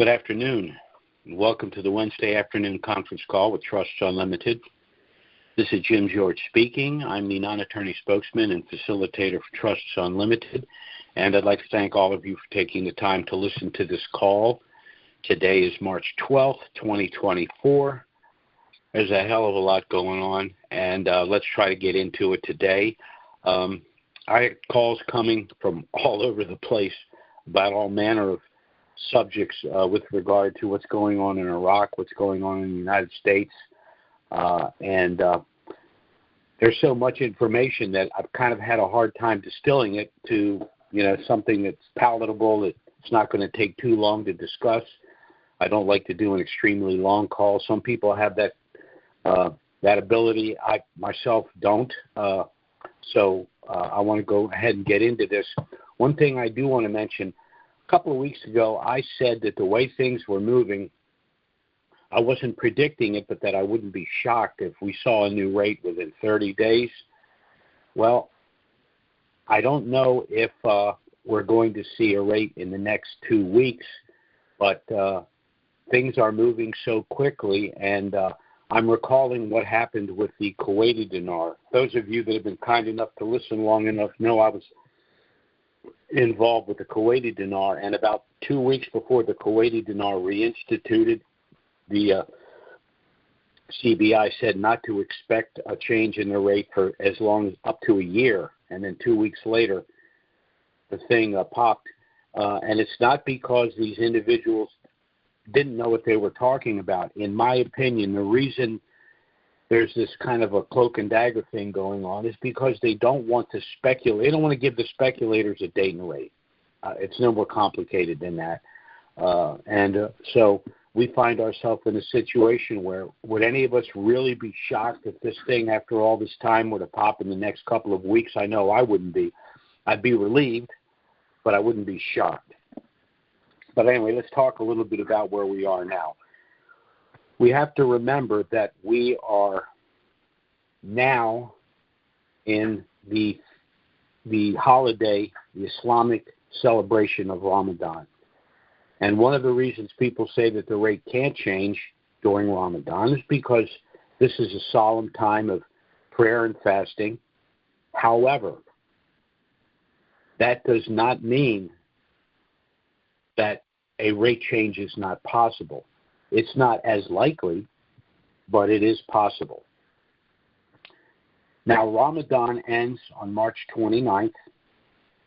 Good afternoon, and welcome to the Wednesday afternoon conference call with Trusts Unlimited. This is Jim George speaking. I'm the non-attorney spokesman and facilitator for Trusts Unlimited, and I'd like to thank all of you for taking the time to listen to this call. Today is March 12th, 2024. There's a hell of a lot going on, and let's try to get into it today. I had calls coming from all over the place about all manner of subjects with regard to what's going on in Iraq, what's going on in the United States, and there's so much information that I've kind of had a hard time distilling it to, something that's palatable, that it's not going to take too long to discuss. I don't like to do an extremely long call. Some people have that ability. I myself don't. So I want to go ahead and get into this. One thing I do want to mention, a couple of weeks ago, I said that the way things were moving, I wasn't predicting it, but that I wouldn't be shocked if we saw a new rate within 30 days. Well, I don't know if we're going to see a rate in the next 2 weeks, but things are moving so quickly, and I'm recalling what happened with the Kuwaiti dinar. Those of you that have been kind enough to listen long enough know I was involved with the Kuwaiti dinar, and about 2 weeks before the Kuwaiti dinar reinstituted, the CBI said not to expect a change in the rate for as long as up to a year, and then 2 weeks later, the thing popped. And it's not because these individuals didn't know what they were talking about. In my opinion, the reason there's this kind of a cloak and dagger thing going on is because they don't want to speculate. They don't want to give the speculators a date and rate. It's no more complicated than that. So we find ourselves in a situation where would any of us really be shocked if this thing, after all this time, were to pop in the next couple of weeks? I know I wouldn't be. I'd be relieved, but I wouldn't be shocked. But anyway, let's talk a little bit about where we are now. We have to remember that we are now in the holiday, the Islamic celebration of Ramadan. And one of the reasons people say that the rate can't change during Ramadan is because this is a solemn time of prayer and fasting. However, that does not mean that a rate change is not possible. It's not as likely, but it is possible. Now, Ramadan ends on March 29th,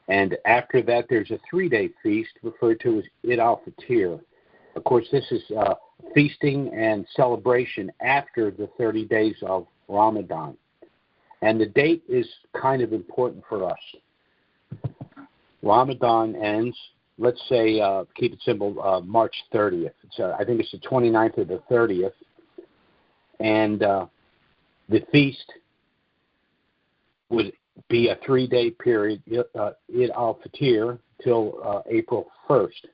and after that there's a 3-day feast referred to as Eid al-Fitr. Of course, this is feasting and celebration after the 30 days of Ramadan. And the date is kind of important for us. Ramadan ends, let's say, keep it simple, March 30th. I think it's the 29th or the 30th. And the feast would be a 3-day period, Eid al-Fitr, till April 1st.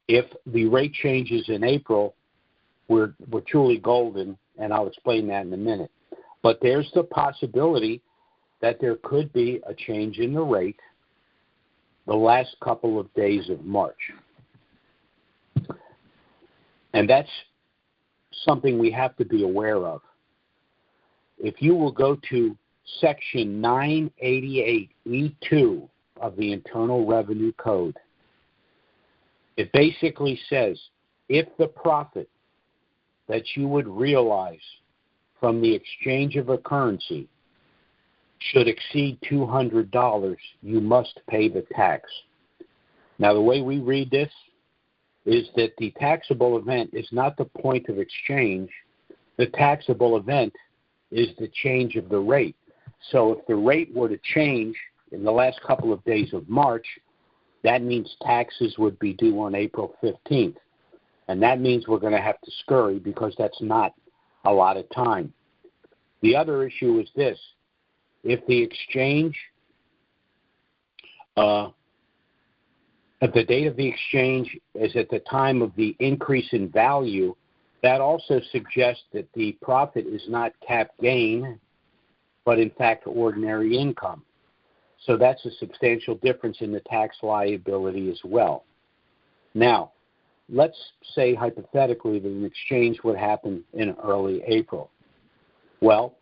If the rate changes in April, we're truly golden, and I'll explain that in a minute. But there's the possibility that there could be a change in the rate the last couple of days of March. And that's something we have to be aware of. If you will go to Section 988E2 of the Internal Revenue Code, it basically says if the profit that you would realize from the exchange of a currency should exceed $200, you must pay the tax. Now, the way we read this is that the taxable event is not the point of exchange. The taxable event is the change of the rate. So if the rate were to change in the last couple of days of March, that means taxes would be due on April 15th. And that means we're going to have to scurry because that's not a lot of time. The other issue is this. If the exchange, if the date of the exchange is at the time of the increase in value, that also suggests that the profit is not cap gain, but in fact ordinary income. So that's a substantial difference in the tax liability as well. Now, let's say hypothetically that an exchange would happen in early April. Well,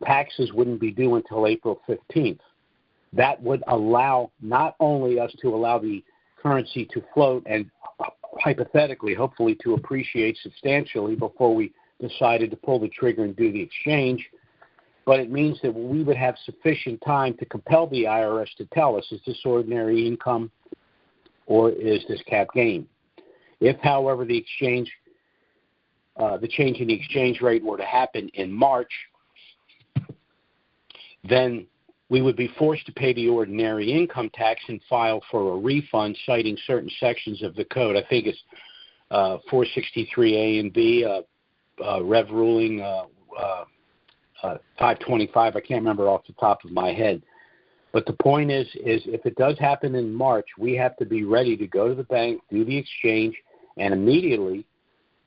taxes wouldn't be due until April 15th. That would allow not only us to allow the currency to float and hypothetically, hopefully, to appreciate substantially before we decided to pull the trigger and do the exchange, but it means that we would have sufficient time to compel the IRS to tell us, is this ordinary income or is this cap gain? If, however, the change in the exchange rate were to happen in March, then we would be forced to pay the ordinary income tax and file for a refund citing certain sections of the code. I think it's 463A and B, Rev ruling 525. I can't remember off the top of my head. But the point is if it does happen in March, we have to be ready to go to the bank, do the exchange, and immediately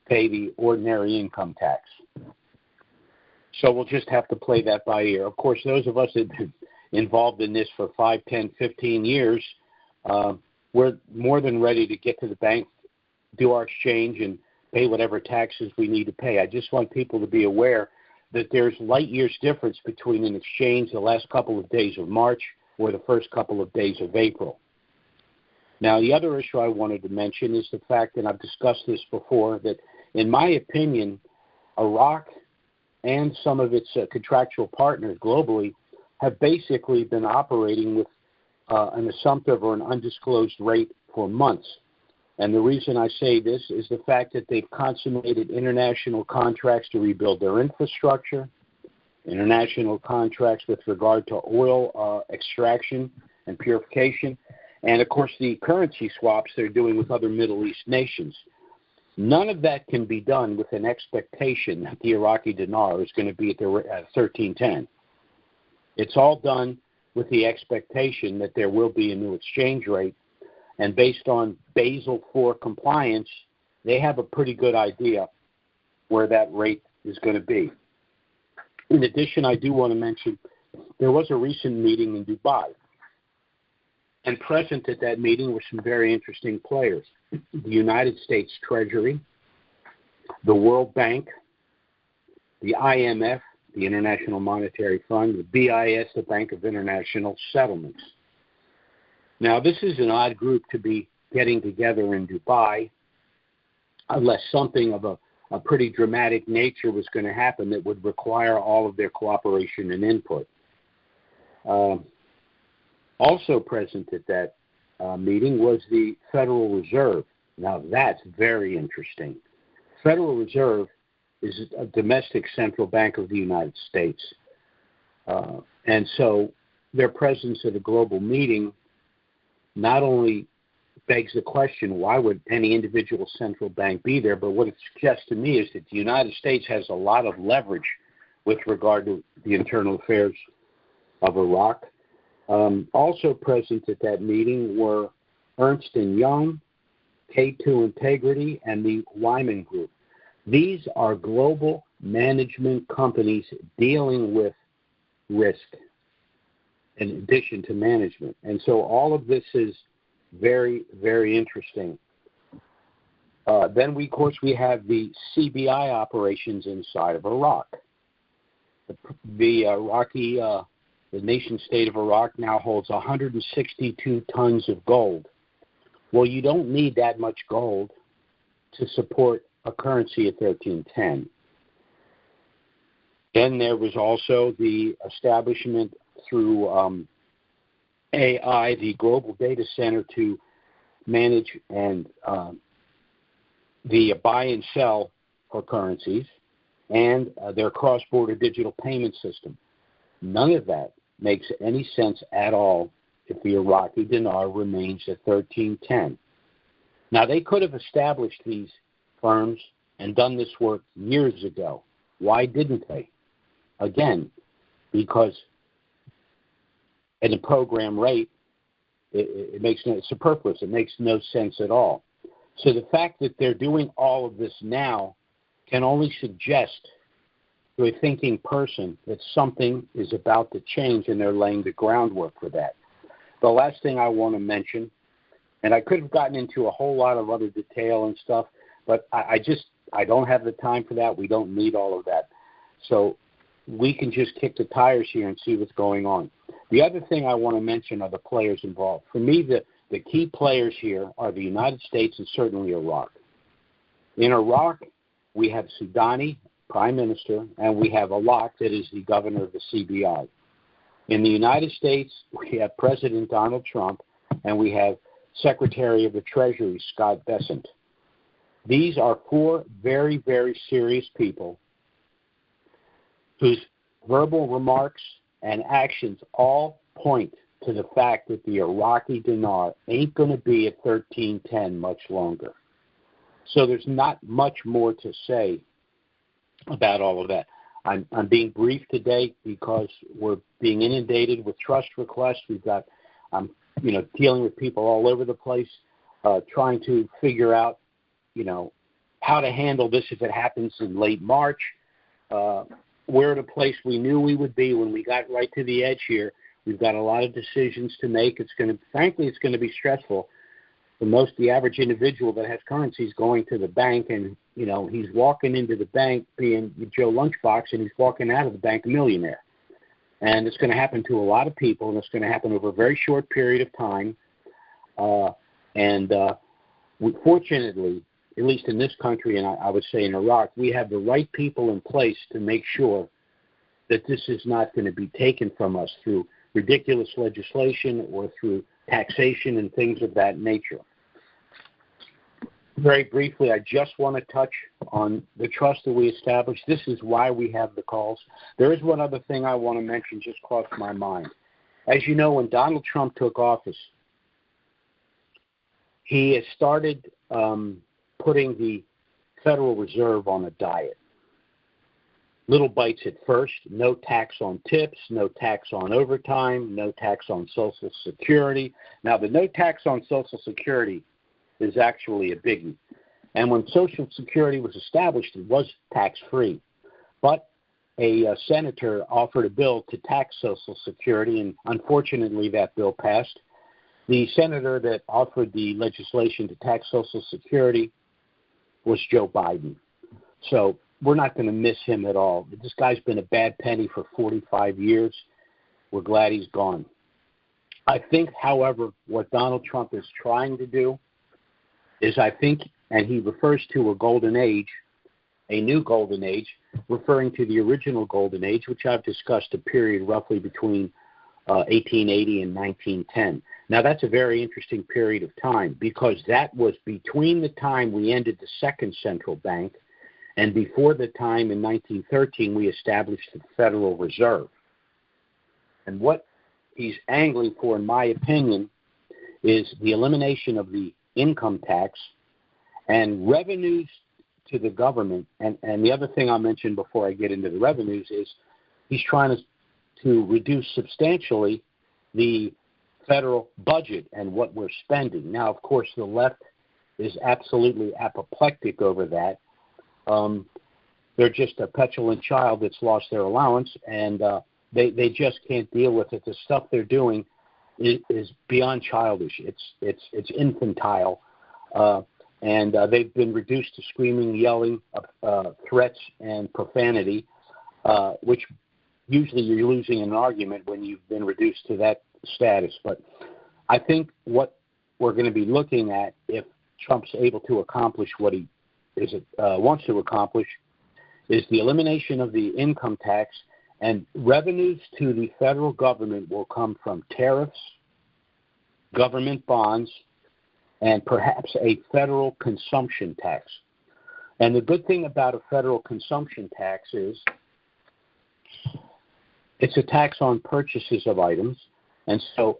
pay the ordinary income tax. So we'll just have to play that by ear. Of course, those of us that have been involved in this for 5, 10, 15 years, we're more than ready to get to the bank, do our exchange, and pay whatever taxes we need to pay. I just want people to be aware that there's light years difference between an exchange the last couple of days of March or the first couple of days of April. Now, the other issue I wanted to mention is the fact, and I've discussed this before, that in my opinion, Iraq and some of its contractual partners globally have basically been operating with an assumptive or an undisclosed rate for months. And the reason I say this is the fact that they've consummated international contracts to rebuild their infrastructure, international contracts with regard to oil extraction and purification, and, of course, the currency swaps they're doing with other Middle East nations. None of that can be done with an expectation that the Iraqi dinar is going to be at 1310. It's all done with the expectation that there will be a new exchange rate, and based on Basel IV compliance, they have a pretty good idea where that rate is going to be. In addition, I do want to mention there was a recent meeting in Dubai, and present at that meeting were some very interesting players. The United States Treasury, the World Bank, the IMF, the International Monetary Fund, the BIS, the Bank of International Settlements. Now, this is an odd group to be getting together in Dubai unless something of a pretty dramatic nature was going to happen that would require all of their cooperation and input. Also present at that meeting was the Federal Reserve. Now, that's very interesting. Federal Reserve is a domestic central bank of the United States. And so their presence at a global meeting not only begs the question, why would any individual central bank be there, but what it suggests to me is that the United States has a lot of leverage with regard to the internal affairs of Iraq. Also present at that meeting were Ernst & Young, K2 Integrity, and the Wyman Group. These are global management companies dealing with risk in addition to management. And so all of this is very, very interesting. Then, of course, we have the CBI operations inside of Iraq. The nation-state of Iraq now holds 162 tons of gold. Well, you don't need that much gold to support a currency at 1310. Then there was also the establishment through AI, the Global Data Center, to manage and the buy and sell for currencies, and their cross-border digital payment system. None of that makes any sense at all if the Iraqi dinar remains at 1310. Now, they could have established these firms and done this work years ago. Why didn't they? Again, because at a program rate, it makes no superfluous. It makes no sense at all. So the fact that they're doing all of this now can only suggest to a thinking person that something is about to change, and they're laying the groundwork for that. The last thing I want to mention And I could have gotten into a whole lot of other detail and stuff, but I don't have the time for that. We don't need all of that. So we can just kick the tires here and see what's going on. The other thing I want to mention are the players involved. For me, the key players here are the United States and certainly Iraq. In Iraq, we have Soudani, Prime Minister, and we have Alak, that is the governor of the CBI. In the United States, we have President Donald Trump, and we have Secretary of the Treasury, Scott Bessent. These are four very, very serious people whose verbal remarks and actions all point to the fact that the Iraqi dinar ain't going to be at 13.10 much longer. So there's not much more to say about all of that. I'm being brief today because we're being inundated with trust requests. I'm dealing with people all over the place, trying to figure out, how to handle this if it happens in late March. We're at a place we knew we would be when we got right to the edge here. We've got a lot of decisions to make. It's going to be stressful. The average individual that has currency is going to the bank, and he's walking into the bank being Joe Lunchbox, and he's walking out of the bank a millionaire. And it's going to happen to a lot of people, and it's going to happen over a very short period of time. Fortunately, at least in this country, and I would say in Iraq, we have the right people in place to make sure that this is not going to be taken from us through ridiculous legislation or through taxation and things of that nature. Very briefly, I just want to touch on the trust that we established. This is why we have the calls. There is one other thing I want to mention, just crossed my mind. As you know, when Donald Trump took office, he has started putting the Federal Reserve on a diet. Little bites at first, no tax on tips, no tax on overtime, no tax on Social Security. Now, the no tax on Social Security is actually a biggie. And when Social Security was established, it was tax-free. But a senator offered a bill to tax Social Security, and unfortunately that bill passed. The senator that offered the legislation to tax Social Security was Joe Biden. So we're not going to miss him at all. This guy's been a bad penny for 45 years. We're glad he's gone. I think, however, what Donald Trump is trying to do is and he refers to a golden age, a new golden age, referring to the original golden age, which I've discussed, a period roughly between 1880 and 1910. Now, that's a very interesting period of time because that was between the time we ended the second central bank and before the time in 1913 we established the Federal Reserve. And what he's angling for, in my opinion, is the elimination of the income tax and revenues to the government. And the other thing I'll mention before I get into the revenues is he's trying to reduce substantially the federal budget and what we're spending. Now, of course, the left is absolutely apoplectic over that. They're just a petulant child that's lost their allowance, and they just can't deal with it. The stuff they're doing is beyond childish. It's infantile, and they've been reduced to screaming, yelling, threats, and profanity, which usually you're losing an argument when you've been reduced to that status. But I think what we're going to be looking at, if Trump's able to accomplish what he wants to accomplish, is the elimination of the income tax, and revenues to the federal government will come from tariffs, government bonds, and perhaps a federal consumption tax. And the good thing about a federal consumption tax is it's a tax on purchases of items, and so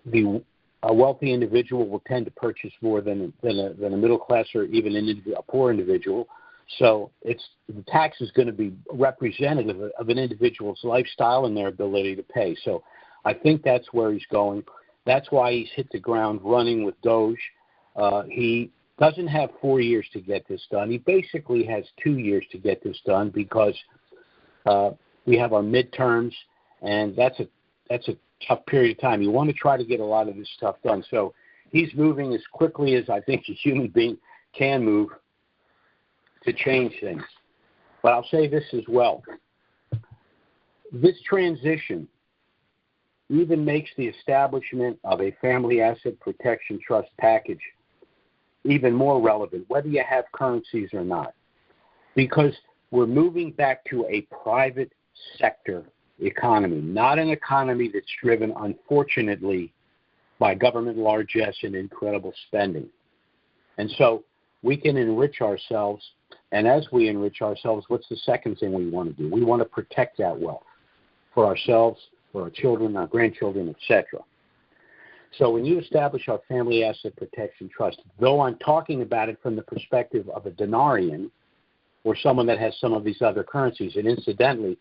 a wealthy individual will tend to purchase more than a middle class or even a poor individual. So the tax is going to be representative of an individual's lifestyle and their ability to pay. So I think that's where he's going. That's why he's hit the ground running with Doge. He doesn't have 4 years to get this done. He basically has 2 years to get this done because we have our midterms, and that's a tough period of time. You want to try to get a lot of this stuff done. So he's moving as quickly as I think a human being can move to change things. But I'll say this as well. This transition even makes the establishment of a family asset protection trust package even more relevant, whether you have currencies or not, because we're moving back to a private sector economy, not an economy that's driven, unfortunately, by government largesse and incredible spending. And so we can enrich ourselves, and as we enrich ourselves, what's the second thing we want to do? We want to protect that wealth for ourselves, for our children, our grandchildren, etc. So when you establish our family asset protection trust, though I'm talking about it from the perspective of a denarian or someone that has some of these other currencies, and incidentally,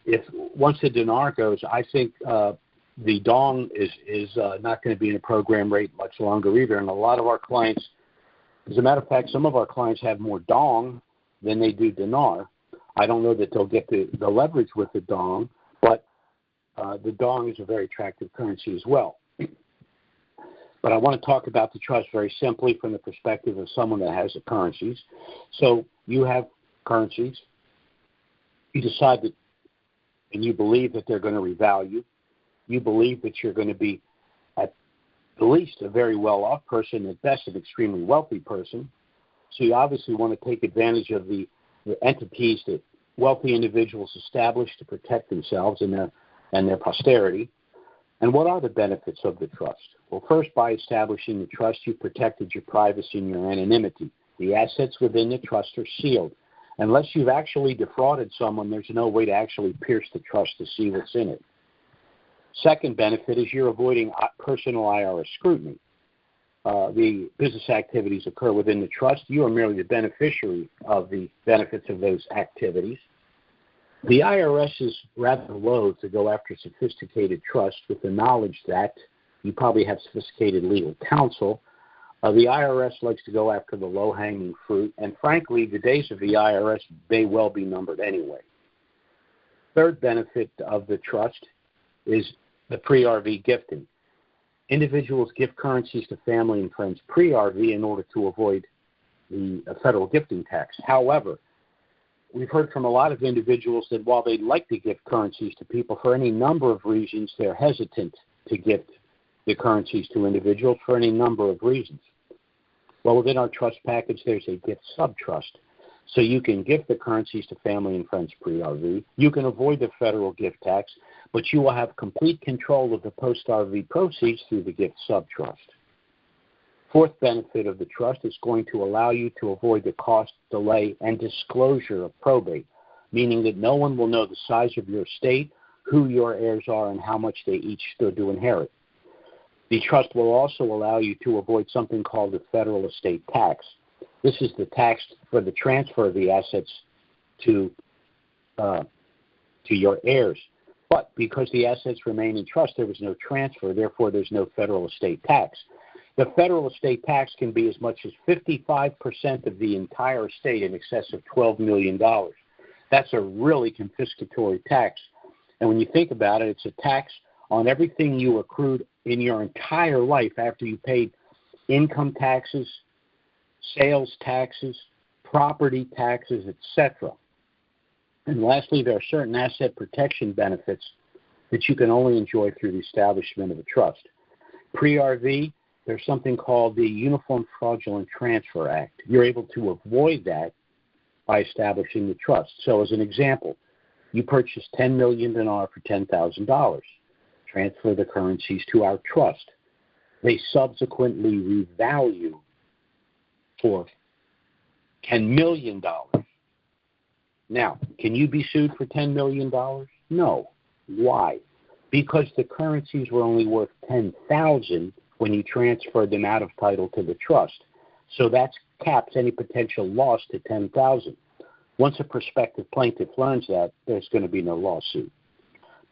if once the dinar goes, I think the dong is not going to be in a program rate much longer either. And a lot of our clients, as a matter of fact, some of our clients have more dong than they do dinar. I don't know that they'll get the leverage with the dong, but the dong is a very attractive currency as well. But I want to talk about the trust very simply from the perspective of someone that has the currencies. So you have currencies. You decide that, and you believe that they're going to revalue. You believe that you're going to be at least a very well-off person, at best an extremely wealthy person. So you obviously want to take advantage of the entities that wealthy individuals establish to protect themselves and their posterity. And what are the benefits of the trust? Well, first, by establishing the trust, you protected your privacy and your anonymity. The assets within the trust are sealed. Unless you've actually defrauded someone, there's no way to actually pierce the trust to see what's in it. Second benefit is you're avoiding personal IRS scrutiny. The business activities occur within the trust. You are merely the beneficiary of the benefits of those activities. The IRS is rather loath to go after sophisticated trusts with the knowledge that you probably have sophisticated legal counsel. The IRS likes to go after the low-hanging fruit, and frankly, the days of the IRS may well be numbered anyway. Third benefit of the trust is the pre-RV gifting. Individuals give currencies to family and friends pre-RV in order to avoid the federal gifting tax. However, we've heard from a lot of individuals that while they'd like to give currencies to people, for any number of reasons, they're hesitant to gift the currencies to individuals for any number of reasons. Well, within our trust package, there's a gift sub-trust. So you can gift the currencies to family and friends pre-RV. You can avoid the federal gift tax, but you will have complete control of the post-RV proceeds through the gift sub-trust. Fourth benefit of the trust is going to allow you to avoid the cost, delay, and disclosure of probate, meaning that no one will know the size of your estate, who your heirs are, and how much they each stood to inherit. The trust will also allow you to avoid something called the federal estate tax. This is the tax for the transfer of the assets to your heirs. But because the assets remain in trust, there was no transfer, therefore there's no federal estate tax. The federal estate tax can be as much as 55% of the entire estate in excess of $12 million. That's a really confiscatory tax. And when you think about it, it's a tax on everything you accrued in your entire life after you paid income taxes, sales taxes, property taxes, etc. And lastly, there are certain asset protection benefits that you can only enjoy through the establishment of a trust. Pre-RV, there's something called the Uniform Fraudulent Transfer Act. You're able to avoid that by establishing the trust. So as an example, you purchase $10 million dinar for $10,000. Transfer the currencies to our trust. They subsequently revalue for $10 million. Now, can you be sued for $10 million? No. Why? Because the currencies were only worth $10,000 when you transferred them out of title to the trust. So that caps any potential loss to $10,000. Once a prospective plaintiff learns that, there's going to be no lawsuit.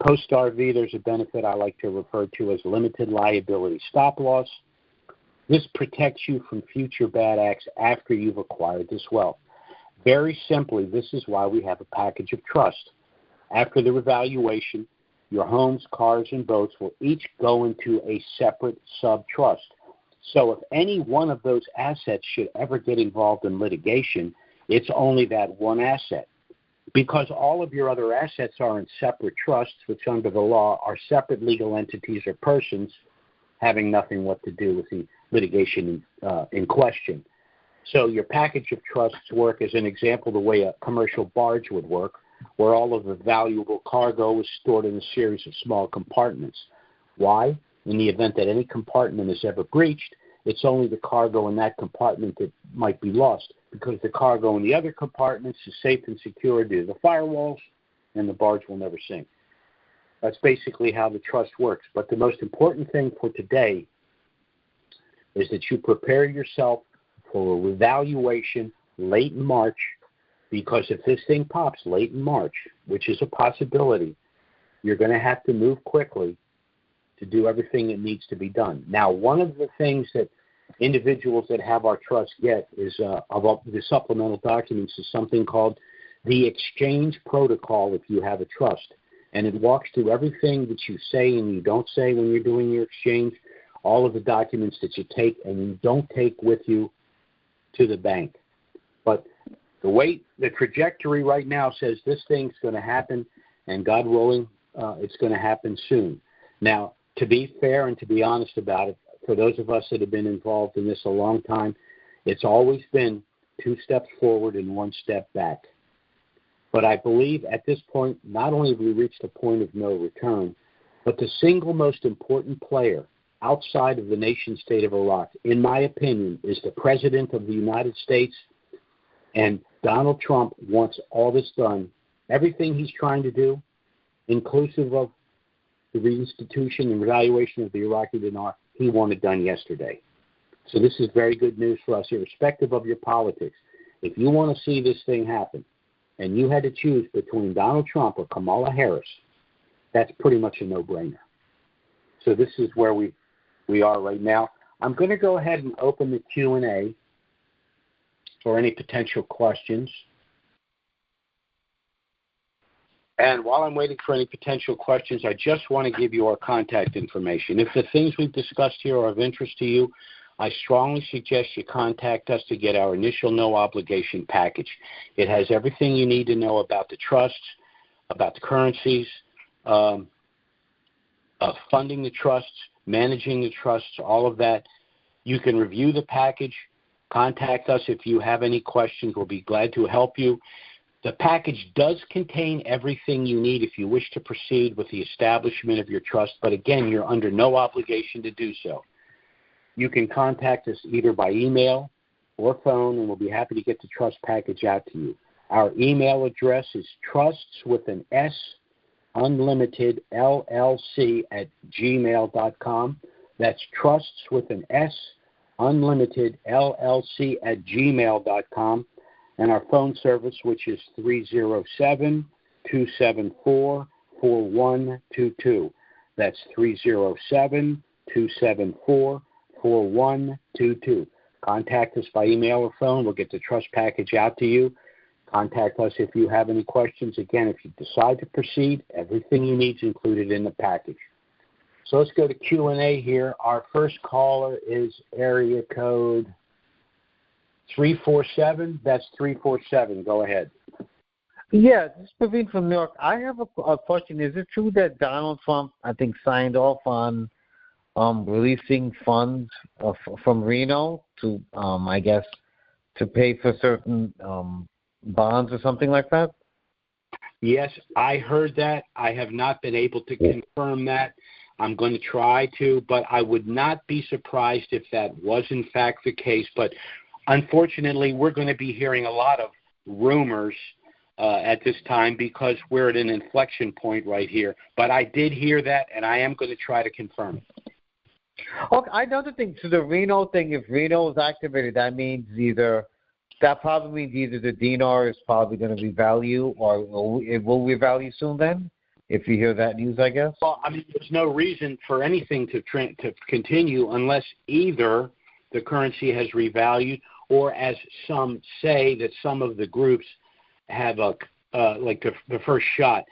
Post-RV, there's a benefit I like to refer to as limited liability stop loss. This protects you from future bad acts after you've acquired this wealth. Very simply, this is why we have a package of trust. After the revaluation, your homes, cars, and boats will each go into a separate sub-trust. So if any one of those assets should ever get involved in litigation, it's only that one asset. Because all of your other assets are in separate trusts, which under the law are separate legal entities or persons having nothing what to do with the litigation in question. So your package of trusts work as an example the way a commercial barge would work, where all of the valuable cargo is stored in a series of small compartments. Why? In the event that any compartment is ever breached, it's only the cargo in that compartment that might be lost, because the cargo in the other compartments is safe and secure due to the firewalls, and the barge will never sink. That's basically how the trust works. But the most important thing for today is that you prepare yourself for a revaluation late in March, because if this thing pops late in March, which is a possibility, you're going to have to move quickly to do everything that needs to be done. Now, one of the things that individuals that have our trust get is of the supplemental documents is something called the exchange protocol if you have a trust. And it walks through everything that you say and you don't say when you're doing your exchange, all of the documents that you take and you don't take with you to the bank. But the trajectory right now says this thing's going to happen, and God willing, it's going to happen soon. Now, to be fair and to be honest about it, for those of us that have been involved in this a long time, it's always been 2 steps forward and 1 step back. But I believe at this point, not only have we reached a point of no return, but the single most important player outside of the nation state of Iraq, in my opinion, is the President of the United States. And Donald Trump wants all this done, everything he's trying to do, inclusive of the reinstitution and revaluation of the Iraqi dinar, he wanted done yesterday. So this is very good news for us, irrespective of your politics. If you want to see this thing happen, and you had to choose between Donald Trump or Kamala Harris, that's pretty much a no-brainer. So this is where we are right now. I'm going to go ahead and open the Q&A for any potential questions. And while I'm waiting for any potential questions, I just want to give you our contact information. If the things we've discussed here are of interest to you, I strongly suggest you contact us to get our initial no-obligation package. It has everything you need to know about the trusts, about the currencies, funding the trusts, managing the trusts, all of that. You can review the package. Contact us if you have any questions. We'll be glad to help you. The package does contain everything you need if you wish to proceed with the establishment of your trust, but again, you're under no obligation to do so. You can contact us either by email or phone, and we'll be happy to get the trust package out to you. Our email address is trusts with an S, unlimited LLC at gmail.com. That's trusts with an S, unlimited LLC at gmail.com. And our phone service, which is 307-274-4122. That's 307-274-4122. Contact us by email or phone. We'll get the trust package out to you. Contact us if you have any questions. Again, if you decide to proceed, everything you need is included in the package. So let's go to Q&A here. Our first caller is area code 347. That's 347. Go ahead. Yeah, this is Praveen from New York. I have a question. Is it true that Donald Trump, I think, signed off on releasing funds from Reno to, I guess, to pay for certain bonds or something like that? Yes, I heard that. I have not been able to confirm that. I'm going to try to, but I would not be surprised if that was in fact the case. But unfortunately, we're going to be hearing a lot of rumors at this time because we're at an inflection point right here. But I did hear that, and I am going to try to confirm it. Okay, another thing, so the Reno thing, if Reno is activated, that probably means either the dinar is probably going to revalue or it will revalue soon then, if you hear that news, I guess? Well, I mean, there's no reason for anything to continue unless either the currency has revalued or, as some say, that some of the groups have like the first shot.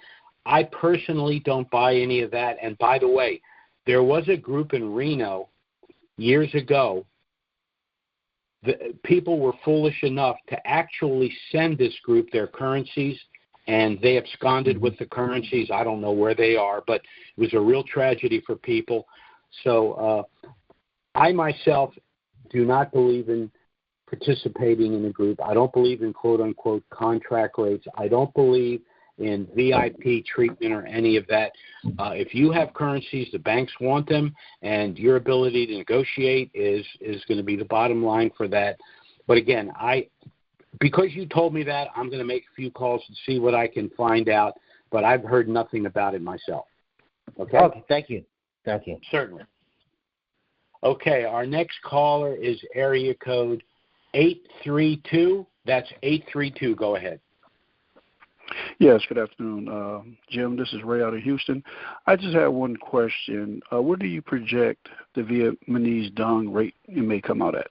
I personally don't buy any of that. And by the way, there was a group in Reno years ago. People were foolish enough to actually send this group their currencies, and they absconded with the currencies. I don't know where they are, but it was a real tragedy for people. So I myself do not believe in participating in a group. I don't believe in quote-unquote contract rates. I don't believe in VIP treatment or any of that. If you have currencies, the banks want them, and your ability to negotiate is going to be the bottom line for that. But again, because you told me that, I'm going to make a few calls and see what I can find out, but I've heard nothing about it myself. Okay, thank you. Certainly. Okay, our next caller is area code 832. That's 832. Go ahead. Yes, good afternoon, Jim. This is Ray out of Houston. I just have one question. Where do you project the Vietnamese dong rate may come out at?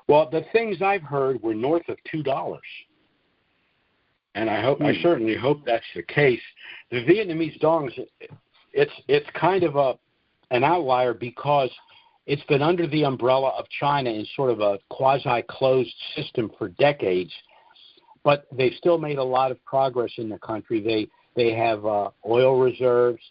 Well, the things I've heard were north of $2, and I certainly hope that's the case. The Vietnamese dongs, it's kind of an outlier because it's been under the umbrella of China in sort of a quasi-closed system for decades. But they've still made a lot of progress in the country. They have oil reserves.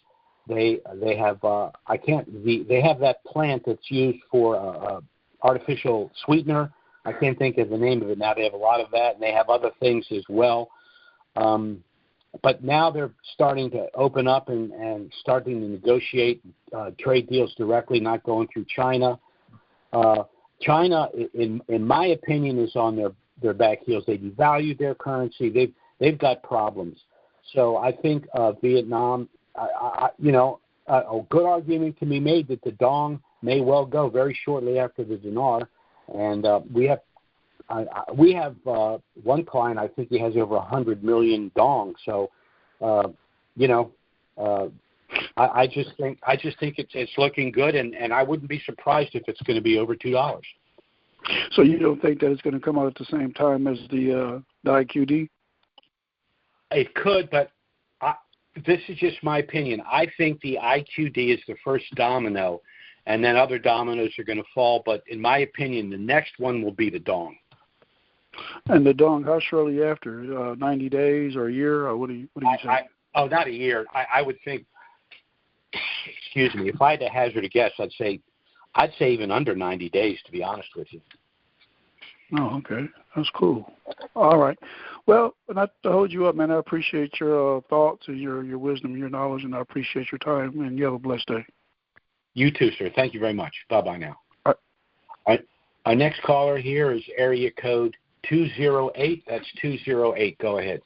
They have they have that plant that's used for artificial sweetener. I can't think of the name of it now. They have a lot of that, and they have other things as well. But now they're starting to open up and starting to negotiate trade deals directly, not going through China. China, in my opinion, is on their back heels. They devalued their currency. They've got problems. So I think Vietnam, a good argument can be made that the dong may well go very shortly after the dinar. And we have one client. I think he has over 100 million dong. So, I just think it's looking good, and I wouldn't be surprised if it's going to be over $2. So you don't think that it's going to come out at the same time as the IQD? It could, but this is just my opinion. I think the IQD is the first domino, and then other dominoes are going to fall. But in my opinion, the next one will be the dong. And the dong, how shortly after? 90 days or a year? Or what do you say? Not a year. I would think. Excuse me. If I had to hazard a guess, I'd say even under 90 days, to be honest with you. Oh, okay. That's cool. All right. Well, not to hold you up, man, I appreciate your thoughts and your wisdom and your knowledge, and I appreciate your time, and you have a blessed day. You too, sir. Thank you very much. Bye-bye now. All right. Our next caller here is area code 208. That's 208. Go ahead.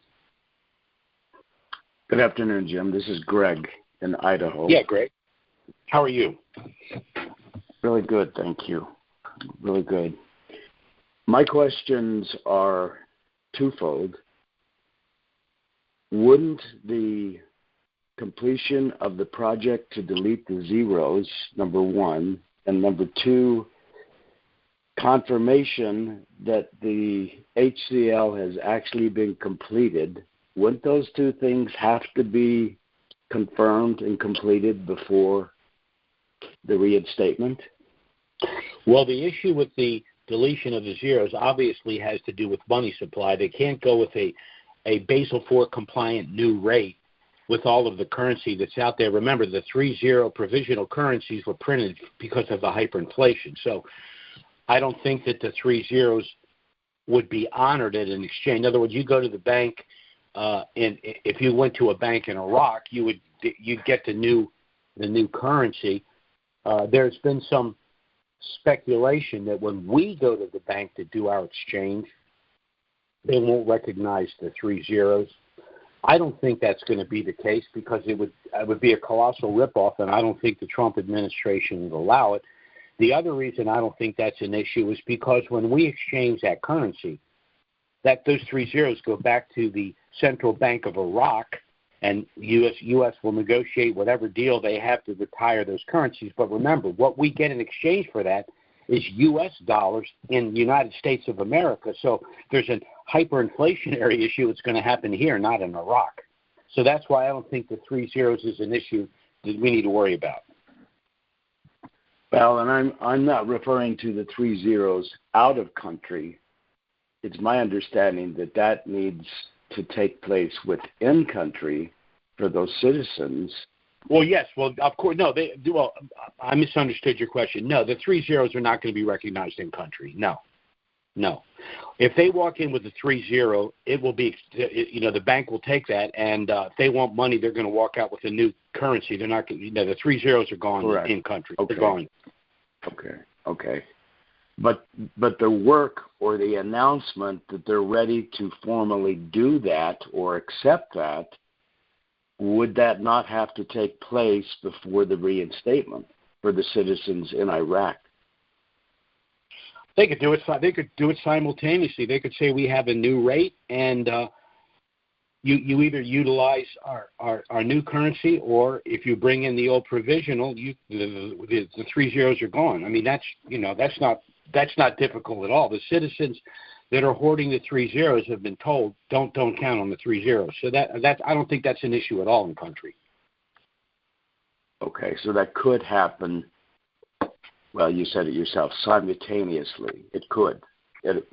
Good afternoon, Jim. This is Greg in Idaho. Yeah, Greg. How are you? Really good, thank you. Really good. My questions are twofold. Wouldn't the completion of the project to delete the zeros, number one, and number two, confirmation that the HCL has actually been completed, wouldn't those two things have to be confirmed and completed before the reinstatement? Well, the issue with the deletion of the zeros obviously has to do with money supply. They can't go with a Basel IV compliant new rate with all of the currency that's out there. Remember, the 3-0 provisional currencies were printed because of the hyperinflation. So I don't think that the 3 zeros would be honored at an exchange. In other words, you go to the bank, and if you went to a bank in Iraq, you'd get the new currency. There's been some speculation that when we go to the bank to do our exchange, they won't recognize the 3 zeros. I don't think that's going to be the case because it would be a colossal ripoff, and I don't think the Trump administration would allow it. The other reason I don't think that's an issue is because when we exchange that currency, those 3 zeros go back to the Central Bank of Iraq, and U.S. will negotiate whatever deal they have to retire those currencies. But remember, what we get in exchange for that is U.S. dollars in the United States of America. So there's a hyperinflationary issue that's going to happen here, not in Iraq. So that's why I don't think the 3 zeros is an issue that we need to worry about. Well, and I'm not referring to the 3 zeros out of country. It's my understanding that needs to take place within country for those citizens. Well, yes. Well, of course. No, I misunderstood your question. No, the 3 zeros are not going to be recognized in country. No. If they walk in with a 3 zero, it will be, the bank will take that, and if they want money, they're going to walk out with a new currency. They're not going to, the 3 zeros are gone. Correct. In country. Okay. They're gone. Okay. But the work or the announcement that they're ready to formally do that or accept that, would that not have to take place before the reinstatement for the citizens in Iraq? They could do it. They could do it simultaneously. They could say we have a new rate, and you either utilize our new currency, or if you bring in the old provisional, the 3 zeros are gone. I mean, that's not difficult at all. The citizens that are hoarding the 3 zeros have been told don't count on the 3 zeros. So that I don't think that's an issue at all in country. Okay, so that could happen. Well, you said it yourself, simultaneously. It could. It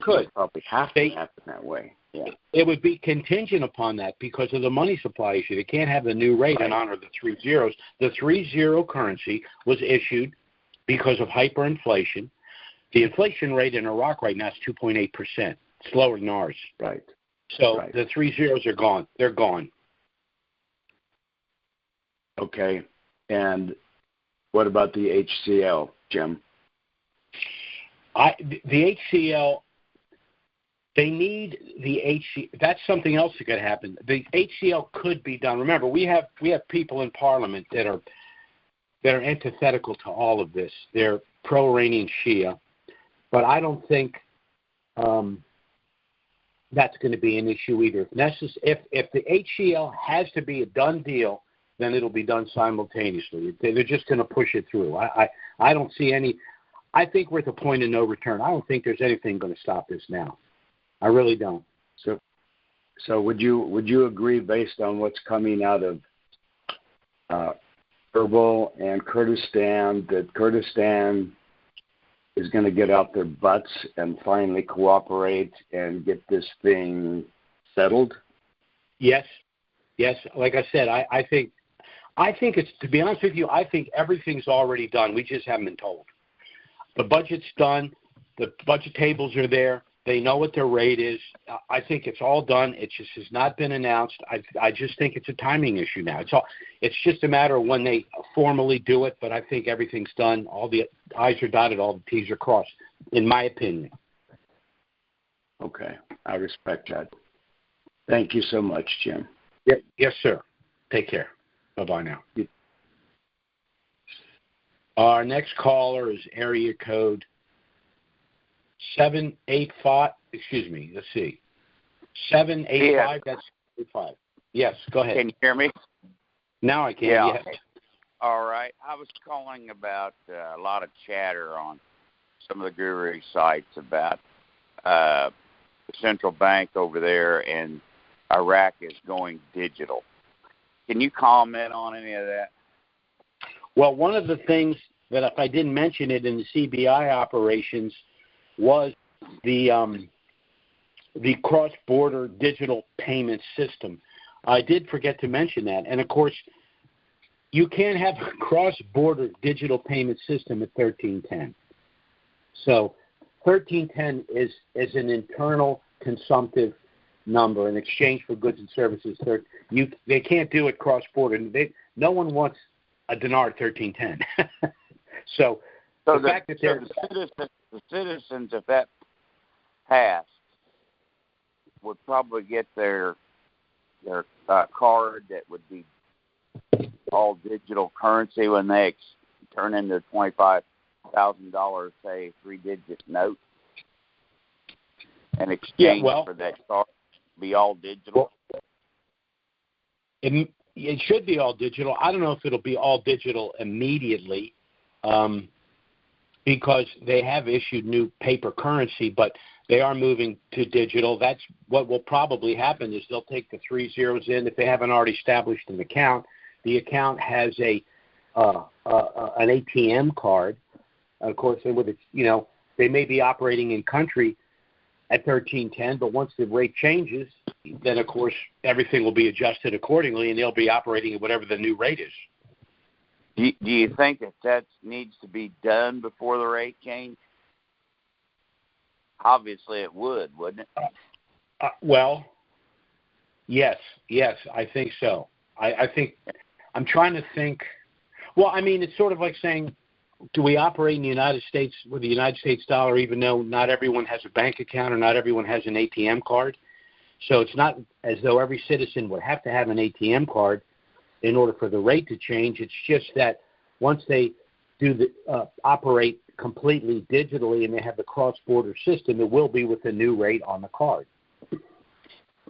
could probably have to happen that way. Yeah. It would be contingent upon that because of the money supply issue. They can't have the new rate and honor the 3 zeros. The 3 zero currency was issued because of hyperinflation. The inflation rate in Iraq right now is 2.8%. It's lower than ours. Right. So the 3 zeros are gone. They're gone. Okay. And what about the HCL, Jim? The HCL, they need the HCL. That's something else that could happen. The HCL could be done. Remember, we have people in Parliament that are antithetical to all of this. They're pro-Iranian Shia, but I don't think that's going to be an issue either. If the HCL has to be a done deal, then it'll be done simultaneously. They're just going to push it through. I don't see any. I think we're at the point of no return. I don't think there's anything going to stop this now. I really don't. So would you agree, based on what's coming out of Erbil and Kurdistan, that Kurdistan is going to get out their butts and finally cooperate and get this thing settled? Yes. Like I said, I think it's, to be honest with you, I think everything's already done. We just haven't been told. The budget's done. The budget tables are there. They know what their rate is. I think it's all done. It just has not been announced. I just think it's a timing issue now. It's just a matter of when they formally do it, but I think everything's done. All the I's are dotted, all the T's are crossed, in my opinion. Okay. I respect that. Thank you so much, Jim. Yes, sir. Take care. Bye-bye now. Our next caller is area code 785. Excuse me. Let's see. 785. Yeah. That's 85. Yes. Go ahead. Can you hear me? Now I can. Yeah. Yes. All right. I was calling about a lot of chatter on some of the guru sites about the central bank over there in Iraq is going digital. Can you comment on any of that? Well, one of the things that, if I didn't mention it in the CBI operations, was the cross-border digital payment system. I did forget to mention that. And, of course, you can't have a cross-border digital payment system at 1310. So 1310 is an internal consumptive number in exchange for goods and services. They can't do it cross-border. No one wants a dinar at 1310. So the fact that the citizens, if that passed, would probably get their card that would be all digital currency when they turn into $25,000, say, 3-digit note, and exchange for that card be all digital. Well, it should be all digital. I don't know if it'll be all digital immediately. because they have issued new paper currency, but they are moving to digital. That's what will probably happen is they'll take the 3 zeros in. If they haven't already established an account, the account has an ATM card. Of course, and with it, they may be operating in country at 1310, but once the rate changes, then of course everything will be adjusted accordingly, and they'll be operating at whatever the new rate is. Do you think that needs to be done before the rate change? Obviously, it would, wouldn't it? Well, yes, I think so. I think I'm trying to think. Well, I mean, it's sort of like saying, do we operate in the United States with the United States dollar, even though not everyone has a bank account or not everyone has an ATM card? So it's not as though every citizen would have to have an ATM card in order for the rate to change. It's just that once they do operate completely digitally and they have the cross-border system, it will be with the new rate on the card.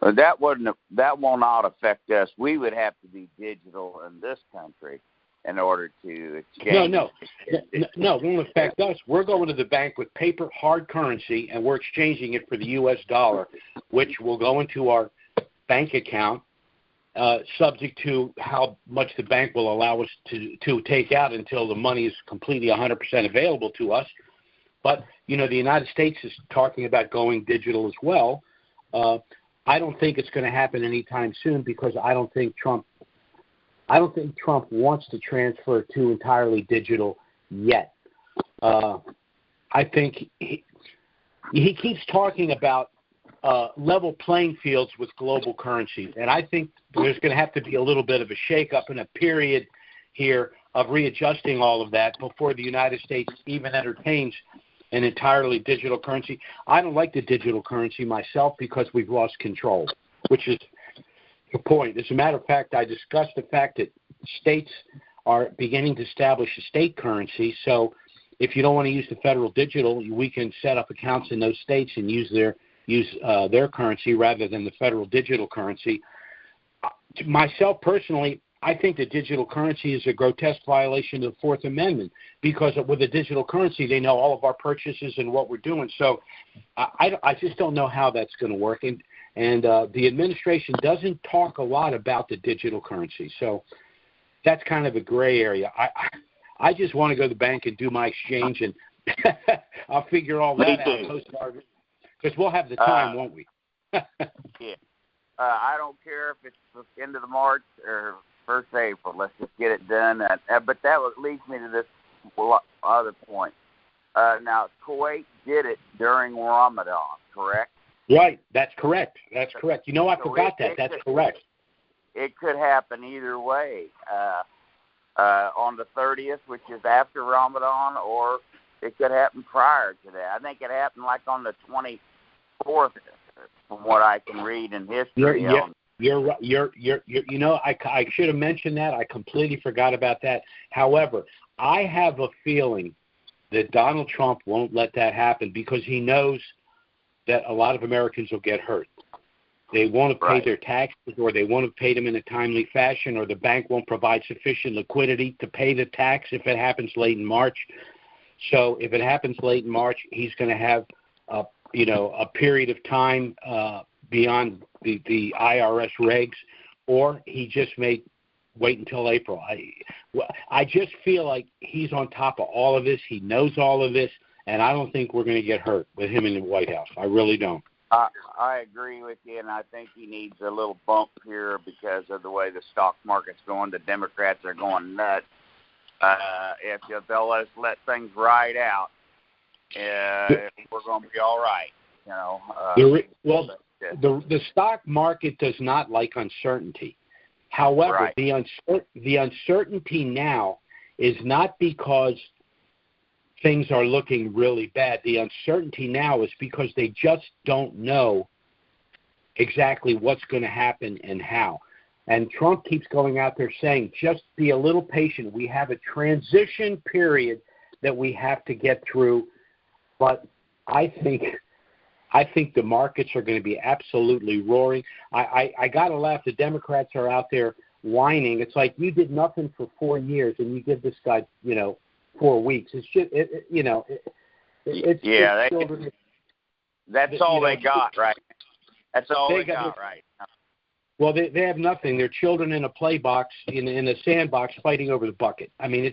Well, that will not affect us. We would have to be digital in this country in order to exchange. No, it won't affect us. We're going to the bank with paper, hard currency, and we're exchanging it for the U.S. dollar, which will go into our bank account, subject to how much the bank will allow us to take out until the money is completely 100% available to us. But, the United States is talking about going digital as well. I don't think it's going to happen anytime soon because I don't think Trump wants to transfer to entirely digital yet. I think he keeps talking about level playing fields with global currencies, and I think there's going to have to be a little bit of a shakeup and a period here of readjusting all of that before the United States even entertains an entirely digital currency. I don't like the digital currency myself because we've lost control, which is the point. As a matter of fact, I discussed the fact that states are beginning to establish a state currency. So if you don't want to use the federal digital, we can set up accounts in those states and use their currency rather than the federal digital currency. Myself personally, I think the digital currency is a grotesque violation of the Fourth Amendment because with a digital currency, they know all of our purchases and what we're doing. So I just don't know how that's going to work. And the administration doesn't talk a lot about the digital currency. So that's kind of a gray area. I just want to go to the bank and do my exchange, and I'll figure all that out because we'll have the time, won't we? Yeah. I don't care if it's the end of the March or 1st April. Let's just get it done. But that leads me to this other point. Now, Kuwait did it during Ramadan, correct? Right. That's correct. I forgot that. That's correct. It could happen either way. On the 30th, which is after Ramadan, or it could happen prior to that. I think it happened like on the 24th, from what I can read in history. You're right. I should have mentioned that. I completely forgot about that. However, I have a feeling that Donald Trump won't let that happen because he knows that a lot of Americans will get hurt. They won't have paid their taxes, or they won't have paid them in a timely fashion, or the bank won't provide sufficient liquidity to pay the tax if it happens late in March. So if it happens late in March, he's going to have a period of time beyond the IRS regs, or he just may wait until April. I just feel like he's on top of all of this. He knows all of this, and I don't think we're going to get hurt with him in the White House. I really don't. I agree with you, and I think he needs a little bump here because of the way the stock market's going. The Democrats are going nuts. If they'll let things ride out, we're going to be all right. The stock market does not like uncertainty. However, the uncertainty now is not because things are looking really bad. The uncertainty now is because they just don't know exactly what's going to happen and how. And Trump keeps going out there saying, just be a little patient. We have a transition period that we have to get through. But I think the markets are going to be absolutely roaring. I got to laugh. The Democrats are out there whining. It's like you did nothing for 4 years, and you give this guy, 4 weeks. It's just it's children. That's all they got, right? That's all they got, right? Well, they have nothing. They're children in a play box, in a sandbox, fighting over the bucket. I mean,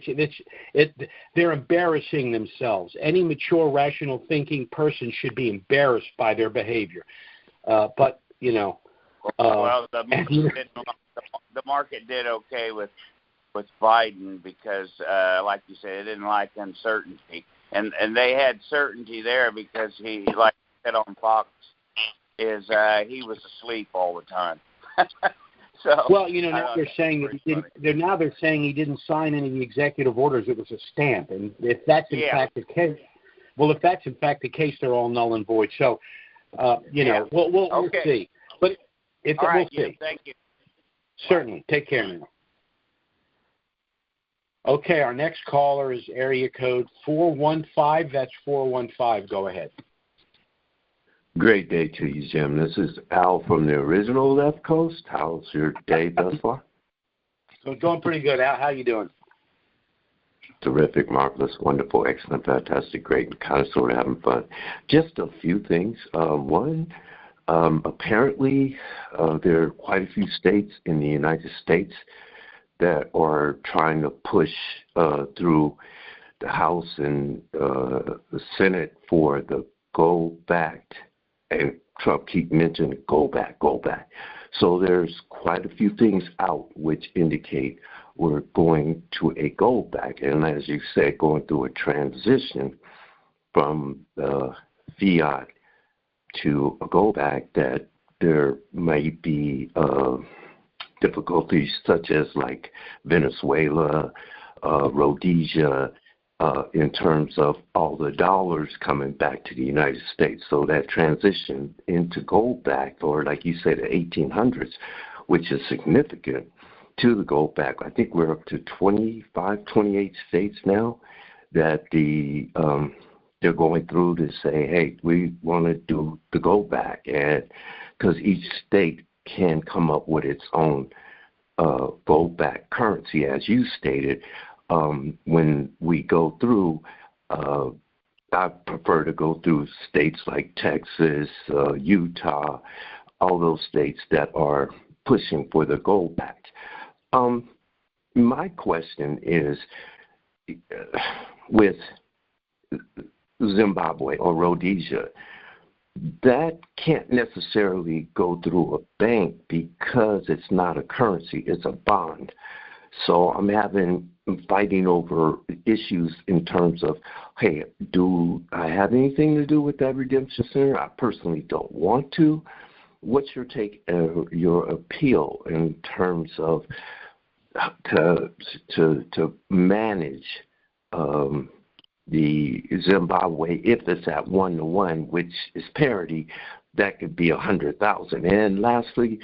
they're embarrassing themselves. Any mature, rational thinking person should be embarrassed by their behavior. But the market did okay with Biden because, like you said, it didn't like uncertainty, and they had certainty there because he, like I said on Fox, he was asleep all the time. So, well, now they're saying that they're saying he didn't sign any executive orders. It was a stamp, and if that's in fact the case, they're all null and void. So, we'll see. But we'll see. Thank you. Certainly. Take care now. Okay, our next caller is area code 415. That's 415. Go ahead. Great day to you, Jim. This is Al from the original left coast. How's your day thus far? So doing pretty good. Al, how you doing? Terrific, marvelous, wonderful, excellent, fantastic, great, and kind of sort of having fun. Just a few things. One, apparently there are quite a few states in the United States that are trying to push through the House and the Senate for the Go Back. And Trump keep mentioning go back. So there's quite a few things out which indicate we're going to a go back. And as you said, going through a transition from fiat to a go back, that there may be difficulties such as like Venezuela, Rhodesia, in terms of all the dollars coming back to the United States. So that transition into gold back, or like you said, the 1800s, which is significant to the gold back. I think we're up to 25, 28 states now that they're going through to say, hey, we want to do the gold back. And because each state can come up with its own gold back currency, as you stated. When we go through, I prefer to go through states like Texas, Utah, all those states that are pushing for the gold back. My question is, with Zimbabwe or Rhodesia, that can't necessarily go through a bank because it's not a currency, it's a bond. So I'm fighting over issues in terms of, hey, do I have anything to do with that redemption center? I personally don't want to. What's your take, your appeal in terms of to manage the Zimbabwe, if it's at 1-to-1, which is parity, that could be 100,000. And lastly,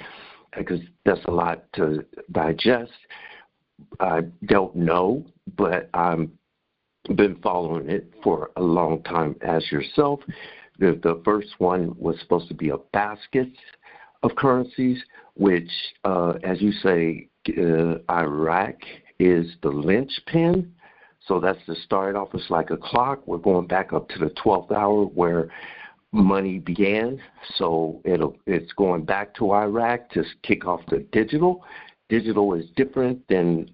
because that's a lot to digest, I don't know, but I've been following it for a long time as yourself. The first one was supposed to be a basket of currencies, which, as you say, Iraq is the linchpin. So that's to start off. It's like a clock. We're going back up to the 12th hour where money began. So it's going back to Iraq to kick off the digital. Digital is different than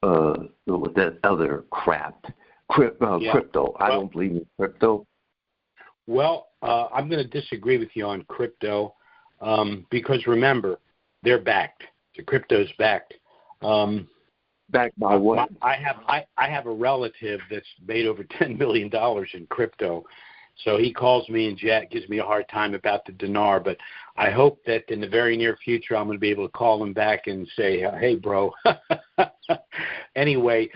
that other crap, crypto. I don't believe in crypto. Well, I'm going to disagree with you on crypto because remember, they're backed. The crypto's backed. Backed by what? I have a relative that's made over $10 million in crypto. So he calls me and gives me a hard time about the dinar, but I hope that in the very near future I'm going to be able to call him back and say, hey, bro. Anyway,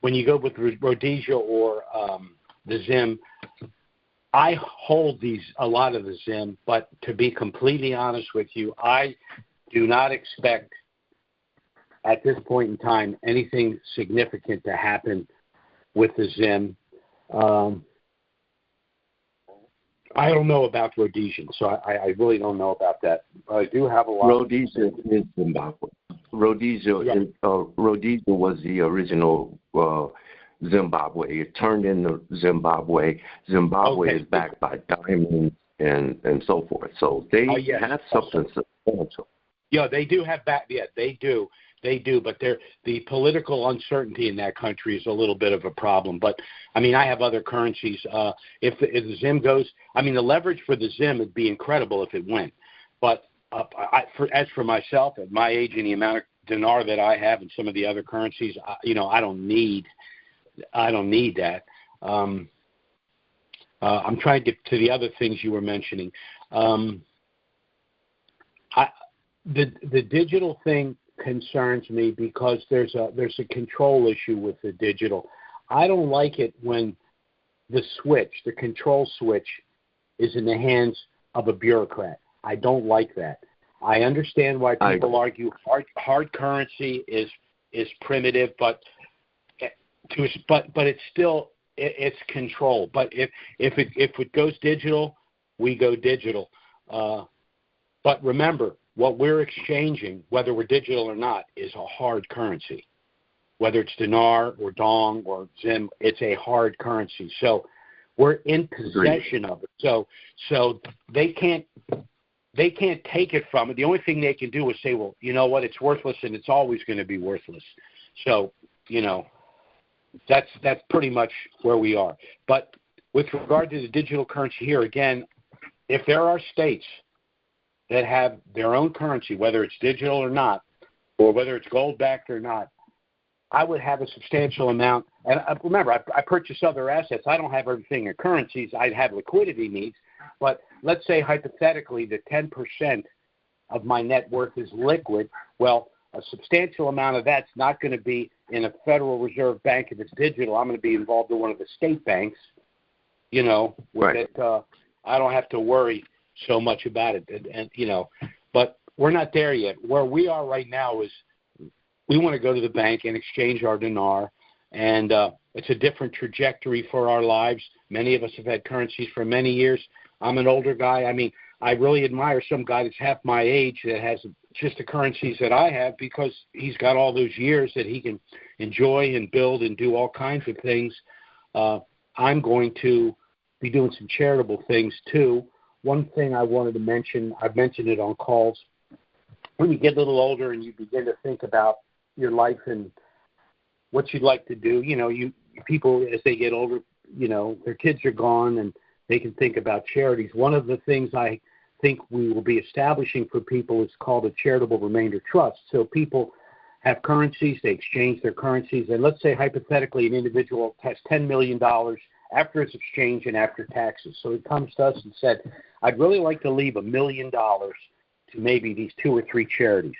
when you go with Rhodesia or the Zim, I hold a lot of the Zim, but to be completely honest with you, I do not expect at this point in time anything significant to happen with the Zim. I don't know about Rhodesian, so I really don't know about that. But I do have a lot. Rhodesia is Zimbabwe. Rhodesia. Yeah. Rhodesia was the original Zimbabwe. It turned into Zimbabwe. Zimbabwe is backed by diamonds and so forth. So they have something substantial. Yeah, they do have back. Yeah, they do. But the political uncertainty in that country is a little bit of a problem. But I mean, I have other currencies. If the Zim goes, I mean, the leverage for the Zim would be incredible if it went. But as for myself, at my age and the amount of dinar that I have and some of the other currencies, I don't need that. I'm trying to get to the other things you were mentioning. The digital thing concerns me because there's a control issue with the digital. I don't like it when the control switch, is in the hands of a bureaucrat. I don't like that. I understand why people argue hard currency is primitive, but it's still it's control. But if it goes digital, we go digital. But remember, what we're exchanging, whether we're digital or not, is a hard currency. Whether it's dinar or dong or zim, it's a hard currency. So we're in possession of it. So they can't take it from it. The only thing they can do is say, well, you know what, it's worthless and it's always going to be worthless. So, that's pretty much where we are. But with regard to the digital currency here, again, if there are states that have their own currency, whether it's digital or not, or whether it's gold-backed or not, I would have a substantial amount. And remember, I purchase other assets. I don't have everything in currencies. I have liquidity needs. But let's say hypothetically that 10% of my net worth is liquid. Well, a substantial amount of that's not going to be in a Federal Reserve Bank if it's digital. I'm going to be involved in one of the state banks, Right. that I don't have to worry so much about it. And but we're not there yet. Where we are right now is we want to go to the bank and exchange our dinar, and it's a different trajectory for our lives. Many of us have had currencies for many years. I'm an older guy. I mean, I really admire some guy that's half my age that has just the currencies that I have because he's got all those years that he can enjoy and build and do all kinds of things. I'm going to be doing some charitable things too. One thing I wanted to mention, I've mentioned it on calls, when you get a little older and you begin to think about your life and what you'd like to do, people as they get older, their kids are gone and they can think about charities. One of the things I think we will be establishing for people is called a charitable remainder trust. So people have currencies, they exchange their currencies, and let's say hypothetically an individual has $10 million after its exchange and after taxes. So he comes to us and said, I'd really like to leave $1 million to maybe these 2 or 3 charities.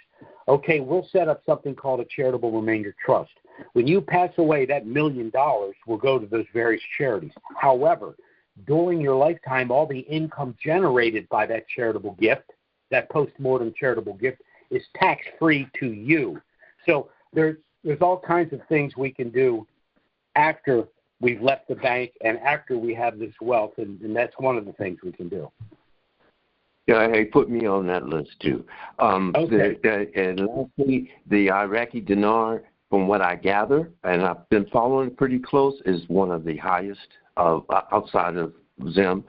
Okay, we'll set up something called a charitable remainder trust. When you pass away, that $1 million will go to those various charities. However, during your lifetime, all the income generated by that charitable gift, that post-mortem charitable gift, is tax-free to you. So there's all kinds of things we can do after we've left the bank and after we have this wealth, and that's one of the things we can do. Yeah, hey, put me on that list too. Okay. And lastly, the Iraqi dinar, from what I gather, and I've been following it pretty close, is one of the highest outside of Zim.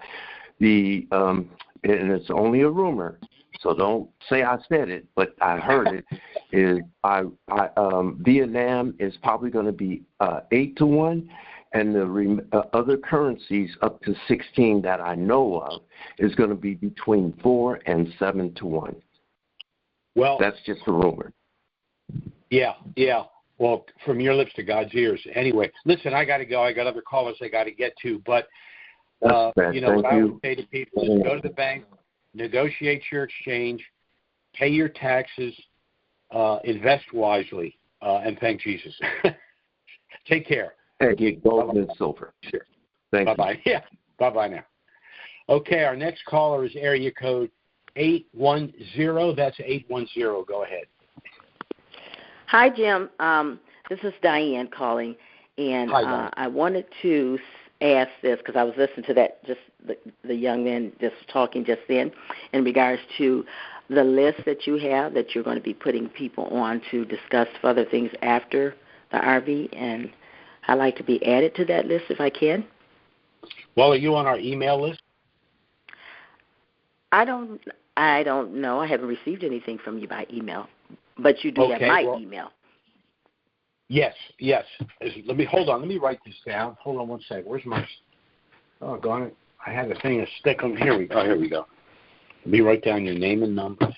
And it's only a rumor, so don't say I said it, but I heard it. Is Vietnam is probably going to be 8-1. And the other currencies up to 16 that I know of is going to be between 4 and 7-1. Well, that's just a rumor. Yeah. Well, from your lips to God's ears. Anyway, listen, I got to go. I got other callers I got to get to. But, what I would say to people is go to the bank, negotiate your exchange, pay your taxes, invest wisely, and thank Jesus. Take care. And get gold and silver. Sure. Thank you. Bye-bye. Yeah. Bye-bye now. Okay, our next caller is area code 810. That's 810. Go ahead. Hi, Jim. This is Diane calling, and Hi, I wanted to ask this because I was listening to that, just the young man just talking just then in regards to the list that you have that you're going to be putting people on to discuss further things after the RV, and I'd like to be added to that list if I can. Well, are you on our email list? I don't know. I haven't received anything from you by email, but you do have my email. Yes. Let me write this down. Hold on one second. Where's my? Oh, darn it! I had a thing to stick on. Here we go. Let me write down your name and number.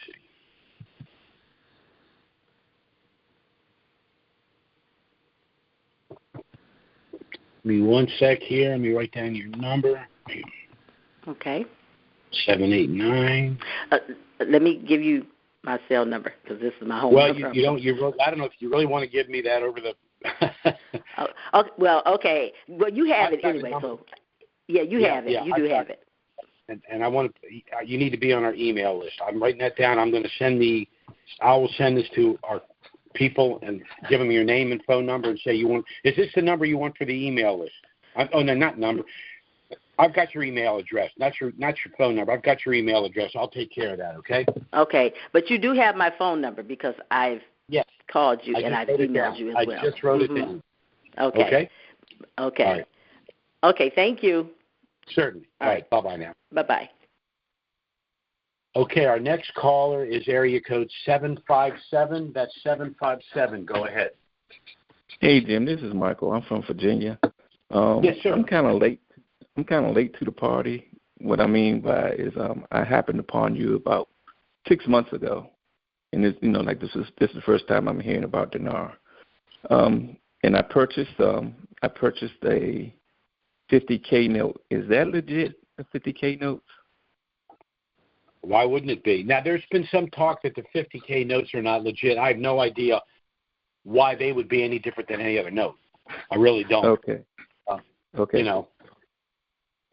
Give me one sec here. Let me write down your number. Okay. 789. Let me give you my cell number because this is my home number. Well, you don't. I don't know if you really want to give me that over the. Okay. Well, you have it anyway. So, yeah, you have it. You do have it. And I want to. You need to be on our email list. I'm writing that down. I'm going to I will send this to our people and give them your name and phone number and say you want. Is this the number you want for the email list? No, not number. I've got your email address, not your phone number. I've got your email address. I'll take care of that, okay? Okay, but you do have my phone number because I've called you and I've emailed you as well. I just wrote it down. Okay. Okay. All right. Okay, thank you. Certainly. All right, bye-bye now. Bye-bye. Okay, our next caller is area code 757. That's 757. Go ahead. Hey, Jim, this is Michael. I'm from Virginia. Yes, sir. I'm kind of late to the party. What I mean by is I happened upon you about 6 months ago, and it's, this is the first time I'm hearing about dinar. And I purchased a 50K note. Is that legit? A 50K note? Why wouldn't it be? Now, there's been some talk that the 50K notes are not legit. I have no idea why they would be any different than any other note. I really don't. Okay. Okay.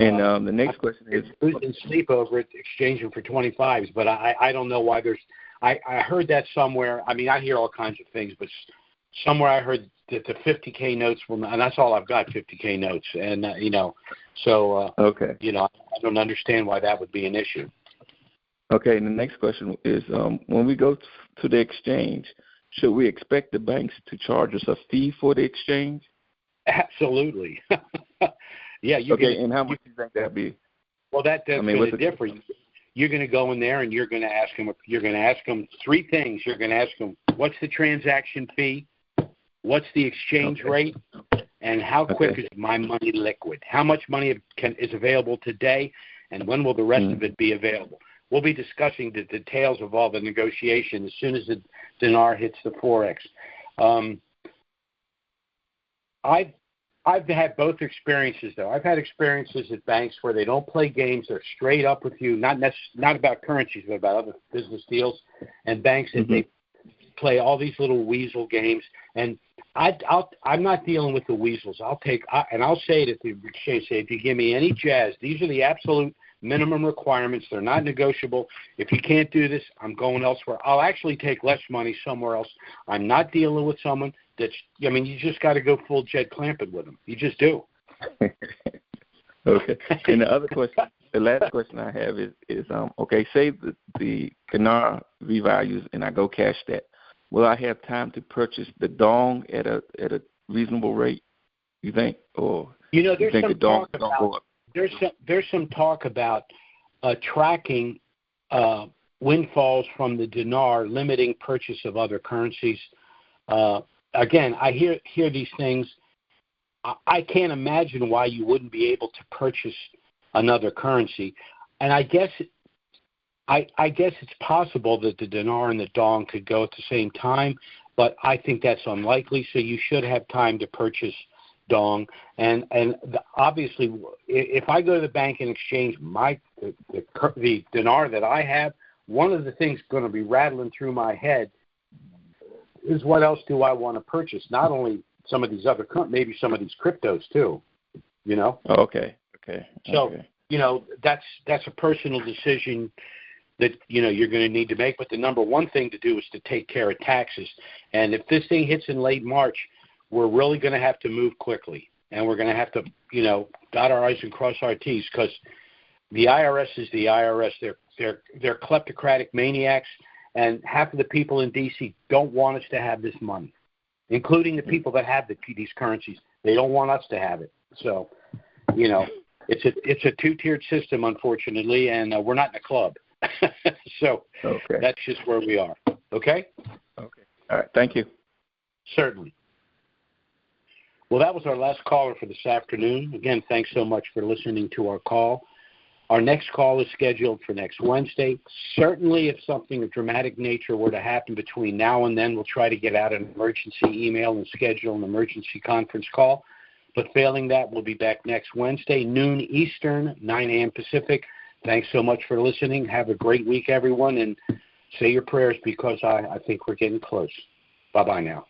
And the next question is, losing sleep over it, exchanging for 25s, but I don't know why there's. I heard that somewhere. I mean, I hear all kinds of things, but somewhere I heard that the 50K notes were, and that's all I've got, 50K notes, and so okay. I don't understand why that would be an issue. Okay, and the next question is, when we go to the exchange, should we expect the banks to charge us a fee for the exchange? Absolutely. Yeah. And how much do you think that'd be? Well, that's going to differ. You're going to go in there and you're going to ask them three things. You're going to ask them, what's the transaction fee? What's the exchange rate? And how quick is my money liquid? How much money is available today? And when will the rest of it be available? We'll be discussing the details of all the negotiation as soon as the dinar hits the Forex. I've had both experiences, though. I've had experiences at banks where they don't play games. They're straight up with you, not about currencies, but about other business deals. And banks, that they play all these little weasel games. And I'm not dealing with the weasels. I'll say it at the exchange, if you give me any jazz, these are the absolute minimum requirements. They're not negotiable. If you can't do this, I'm going elsewhere. I'll actually take less money somewhere else. I'm not dealing with someone you just got to go full Jed Clampett with them. You just do. Okay. And the last question I have is okay, say the dinar revalues and I go cash that. Will I have time to purchase the dong at a reasonable rate, you think? Or there's some talk about there's some talk about tracking windfalls from the dinar, limiting purchase of other currencies. Again, I hear these things. I can't imagine why you wouldn't be able to purchase another currency. And I guess it's possible that the dinar and the dong could go at the same time, but I think that's unlikely. So you should have time to purchase dong. And obviously, if I go to the bank and exchange the dinar that I have, one of the things going to be rattling through my head is what else do I want to purchase? Not only some of these other, maybe some of these cryptos too, Okay. So, that's a personal decision that, you're going to need to make. But the number one thing to do is to take care of taxes. And if this thing hits in late March, we're really going to have to move quickly. And we're going to have to, dot our I's and cross our T's, because the IRS is the IRS. They're kleptocratic maniacs, and half of the people in D.C. don't want us to have this money, including the people that have these currencies. They don't want us to have it. So, it's a two-tiered system, unfortunately, and we're not in a club. So That's just where we are. Okay? Okay. All right. Thank you. Certainly. Well, that was our last caller for this afternoon. Again, thanks so much for listening to our call. Our next call is scheduled for next Wednesday. Certainly, if something of dramatic nature were to happen between now and then, we'll try to get out an emergency email and schedule an emergency conference call. But failing that, we'll be back next Wednesday, noon Eastern, 9 a.m. Pacific. Thanks so much for listening. Have a great week, everyone, and say your prayers because I think we're getting close. Bye-bye now.